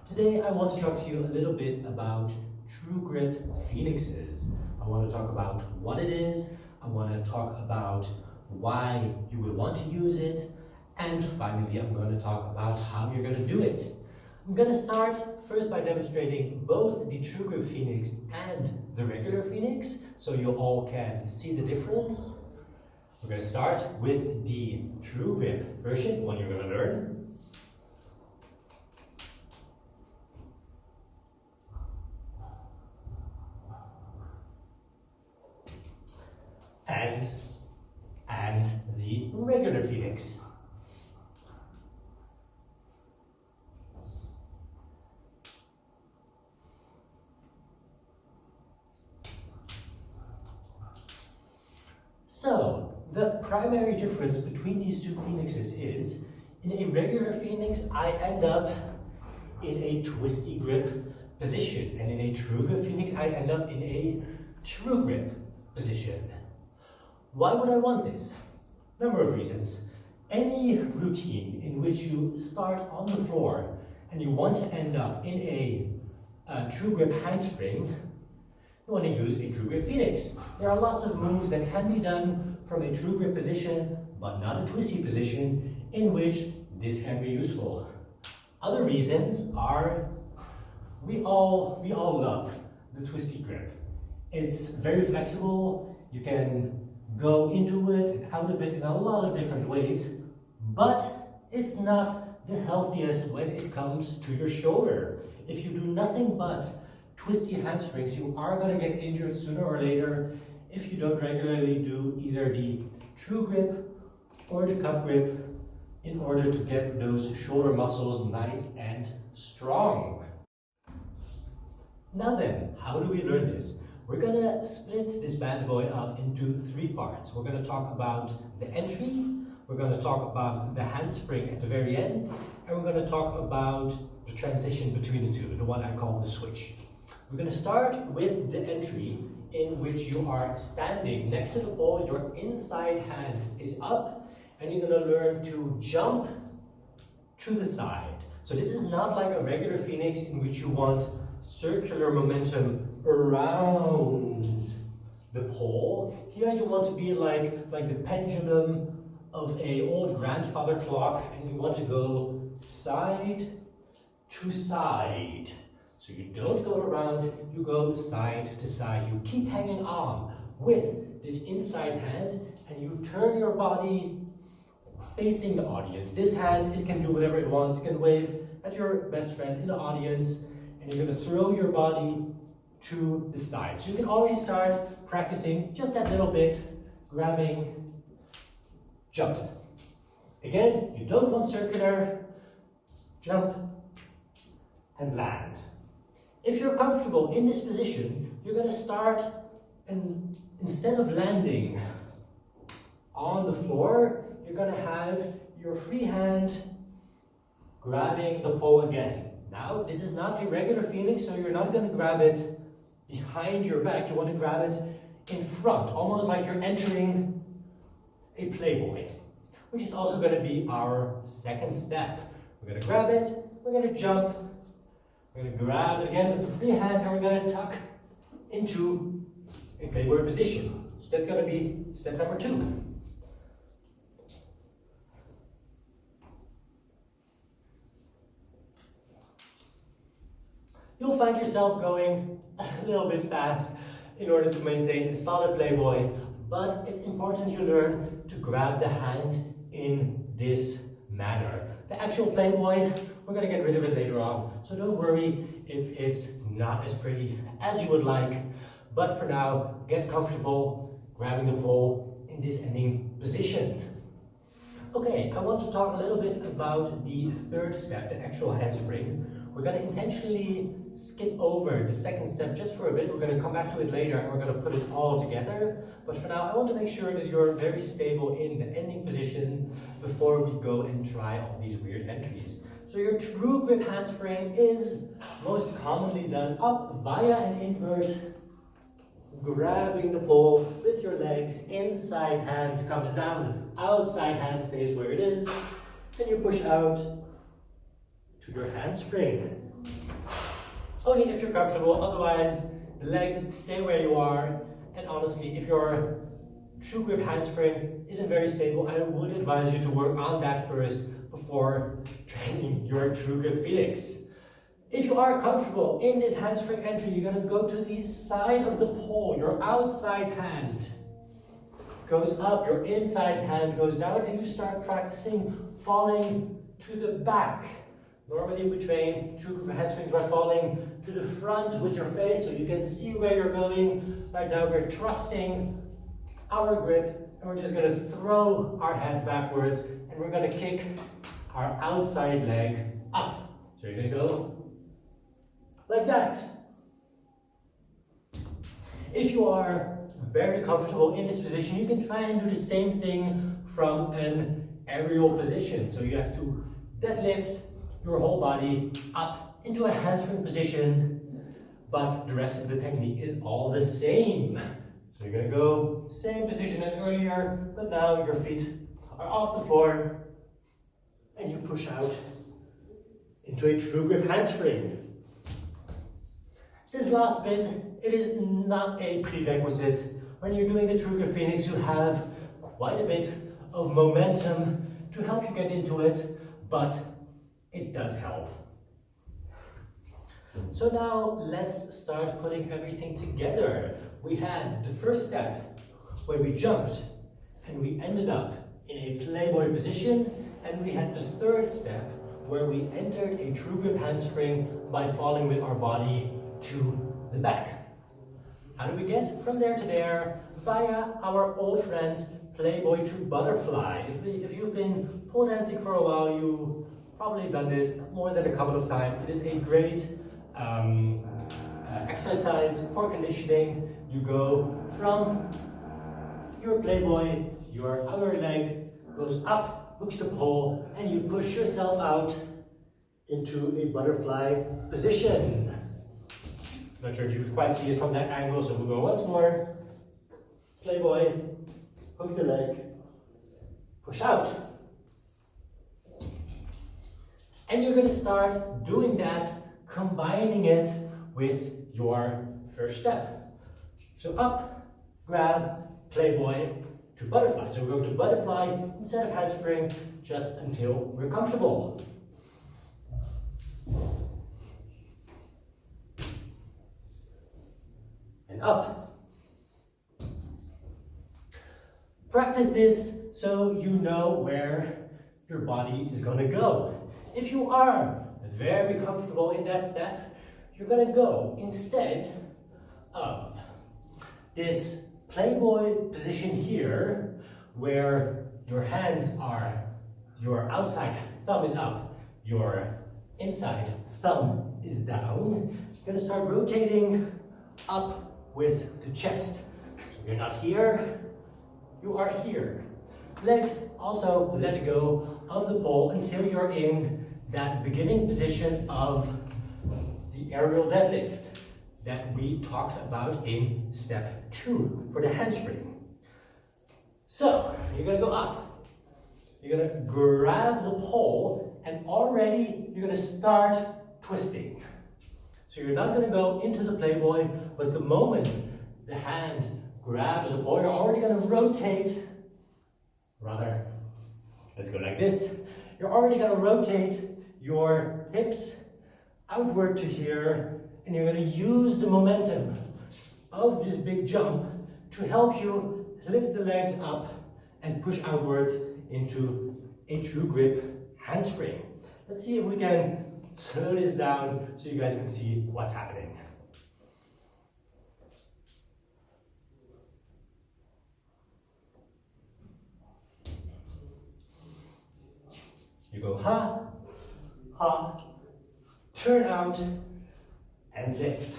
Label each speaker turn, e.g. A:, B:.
A: Today I want to talk to you a little bit about true grip phoenixes. I want to talk about what it is, I want to talk about why you would want to use it, and finally I'm going to talk about how you're going to do it. I'm going to start first by demonstrating both the true grip phoenix and the regular phoenix so you all can see the difference. We're going to start with the true grip version, one you're going to learn. And the regular phoenix. So, the primary difference between these two phoenixes is, in a regular phoenix, I end up in a twisty grip position, and in a true grip phoenix, I end up in a true grip position. Why would I want this? Number of reasons. Any routine in which you start on the floor and you want to end up in a true grip handspring, you want to use a true grip phoenix. There are lots of moves that can be done from a true grip position, but not a twisty position, in which this can be useful. Other reasons are we all love the twisty grip. It's very flexible. You can go into it and out of it in a lot of different ways, but it's not the healthiest when it comes to your shoulder. If you do nothing but twisty handsprings, you are going to get injured sooner or later if you don't regularly do either the true grip or the cup grip in order to get those shoulder muscles nice and strong. Now then, how do we learn this? We're going to split this bad boy up into three parts. We're going to talk about the entry, we're going to talk about the handspring at the very end, and we're going to talk about the transition between the two, the one I call the switch. We're going to start with the entry, in which you are standing next to the pole, your inside hand is up, and you're going to learn to jump to the side. So this is not like a regular phoenix in which you want circular momentum around the pole. Here you want to be like the pendulum of an old grandfather clock, and you want to go side to side. So you don't go around, you go side to side. You keep hanging on with this inside hand, and you turn your body facing the audience. This hand, it can do whatever it wants. It can wave at your best friend in the audience, and you're going to throw your body to the side. So you can already start practicing just that little bit, grabbing, jump. Again, you don't want circular, jump, and land. If you're comfortable in this position, you're going to start, and instead of landing on the floor, you're going to have your free hand grabbing the pole again. Now, this is not a regular phoenix, so you're not going to grab it behind your back. You want to grab it in front, almost like you're entering a playboy, which is also going to be our second step. We're going to grab it, we're going to jump, we're going to grab it again with the free hand, and we're going to tuck into a playboy position. So that's going to be step number 2. You'll find yourself going a little bit fast in order to maintain a solid playboy, but it's important you learn to grab the hand in this manner. The actual playboy, we're going to get rid of it later on, so don't worry if it's not as pretty as you would like, but for now, get comfortable grabbing the pole in this ending position. Okay, I want to talk a little bit about the third step, the actual handspring. We're going to intentionally skip over the second step just for a bit. We're going to come back to it later, and we're going to put it all together. But for now, I want to make sure that you're very stable in the ending position before we go and try all these weird entries. So your true grip handspring is most commonly done up via an invert, grabbing the pole with your legs. Inside hand comes down, outside hand stays where it is, and you push out to your handspring. Only if you're comfortable, otherwise the legs stay where you are. And honestly, if your true grip handspring isn't very stable, I would advise you to work on that first before training your true grip Phoenix. If you are comfortable in this handspring entry, you're going to go to the side of the pole. Your outside hand goes up, your inside hand goes down, and you start practicing falling to the back. Normally we train true grip handsprings by falling to the front with your face so you can see where you're going. Right now we're trusting our grip, and we're just going to throw our head backwards, and we're going to kick our outside leg up. So you're going to go like that. If you are very comfortable in this position, you can try and do the same thing from an aerial position. So you have to deadlift your whole body up into a handspring position, but the rest of the technique is all the same. So you're going to go same position as earlier, but now your feet are off the floor and you push out into a true grip handspring. This last bit, it is not a prerequisite. When you're doing the true grip Phoenix, you have quite a bit of momentum to help you get into it, but it does help. So now let's start putting everything together. We had the first step where we jumped and we ended up in a playboy position, and we had the third step where we entered a true grip handspring by falling with our body to the back. How do we get from there to there? Via our old friend playboy to butterfly. If you've been pole dancing for a while, you've probably done this more than a couple of times. It is a great exercise for conditioning. You go from your playboy, your outer leg goes up, hooks the pole, and you push yourself out into a butterfly position. Not sure if you could quite see it from that angle, so we'll go once more. Playboy, hook the leg, push out. And you're going to start doing that, combining it with your first step. So up, grab, playboy, to butterfly. So we're going to butterfly instead of handspring, just until we're comfortable. And up. Practice this so you know where your body is going to go. If you are very comfortable in that step, you're going to go instead of this playboy position here, where your hands are, your outside thumb is up, your inside thumb is down. You're going to start rotating up with the chest. You're not here, you are here. Legs also let go of the pole until you're in that beginning position of the aerial deadlift that we talked about in step 2 for the handspring. So you're going to go up. You're going to grab the pole, and already you're going to start twisting. So you're not going to go into the playboy, but the moment the hand grabs the pole, you're already going to rotate. Rather, let's go like this. You're already going to rotate your hips outward to here, and you're going to use the momentum of this big jump to help you lift the legs up and push outward into a true grip handspring. Let's see if we can slow this down so you guys can see what's happening. You go ha, ha, turn out, and lift.